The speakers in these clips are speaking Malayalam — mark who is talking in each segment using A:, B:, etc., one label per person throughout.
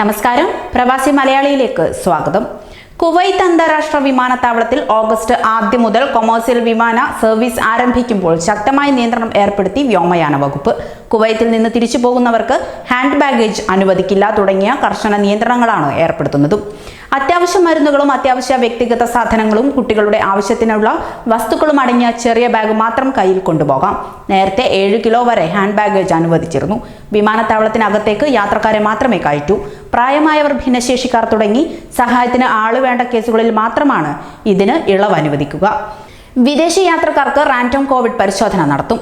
A: നമസ്കാരം, പ്രവാസി മലയാളിയിലേക്ക് സ്വാഗതം. കുവൈത്ത് അന്താരാഷ്ട്ര വിമാനത്താവളത്തിൽ ഓഗസ്റ്റ് ആദ്യം മുതൽ കൊമേഴ്സ്യൽ വിമാന സർവീസ് ആരംഭിക്കുമ്പോൾ ശക്തമായ നിയന്ത്രണം ഏർപ്പെടുത്തി വ്യോമയാന വകുപ്പ്. കുവൈത്തിൽ നിന്ന് തിരിച്ചു പോകുന്നവർക്ക് ഹാൻഡ് ബാഗേജ് അനുവദിക്കില്ല തുടങ്ങിയ കർശന നിയന്ത്രണങ്ങളാണ് ഏർപ്പെടുത്തുന്നത്. അത്യാവശ്യ മരുന്നുകളും അത്യാവശ്യ വ്യക്തിഗത സാധനങ്ങളും കുട്ടികളുടെ ആവശ്യത്തിനുള്ള വസ്തുക്കളും അടങ്ങിയ ചെറിയ ബാഗ് മാത്രം കയ്യിൽ കൊണ്ടുപോകാം. നേരത്തെ 7 കിലോ വരെ ഹാൻഡ് ബാഗേജ് അനുവദിച്ചിരുന്നു. വിമാനത്താവളത്തിനകത്തേക്ക് യാത്രക്കാരെ മാത്രമേ കയറ്റൂ. പ്രായമായവർ, ഭിന്നശേഷിക്കാർ തുടങ്ങി സഹായത്തിന് ആളുവേണ്ട കേസുകളിൽ മാത്രമാണ് ഇതിന് ഇളവ് അനുവദിക്കുക. വിദേശ യാത്രക്കാർക്ക് റാൻഡം കോവിഡ് പരിശോധന നടത്തും.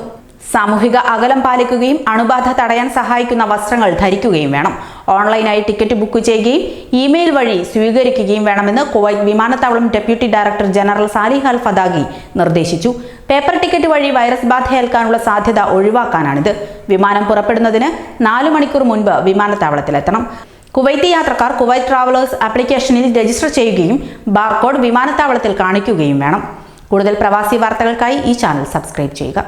A: സാമൂഹിക അകലം പാലിക്കുകയും അണുബാധ തടയാൻ സഹായിക്കുന്ന വസ്ത്രങ്ങൾ ധരിക്കുകയും വേണം. ഓൺലൈനായി ടിക്കറ്റ് ബുക്ക് ചെയ്യുകയും ഇമെയിൽ വഴി സ്വീകരിക്കുകയും വേണമെന്ന് കുവൈറ്റ് വിമാനത്താവളം ഡെപ്യൂട്ടി ഡയറക്ടർ ജനറൽ സാലിഹ് അൽ ഫദാഗി നിർദ്ദേശിച്ചു. പേപ്പർ ടിക്കറ്റ് വഴി വൈറസ് ബാധ ഏൽക്കാനുള്ള സാധ്യത ഒഴിവാക്കാനാണിത്. വിമാനം പുറപ്പെടുന്നതിന് 4 മണിക്കൂർ മുൻപ് വിമാനത്താവളത്തിലെത്തണം. കുവൈത്തി യാത്രക്കാർ കുവൈറ്റ് ട്രാവലേഴ്സ് ആപ്ലിക്കേഷനിൽ രജിസ്റ്റർ ചെയ്യുകയും ബാർകോഡ് വിമാനത്താവളത്തിൽ കാണിക്കുകയും വേണം. കൂടുതൽ പ്രവാസി വാർത്തകൾക്കായി ഈ ചാനൽ സബ്സ്ക്രൈബ് ചെയ്യുക.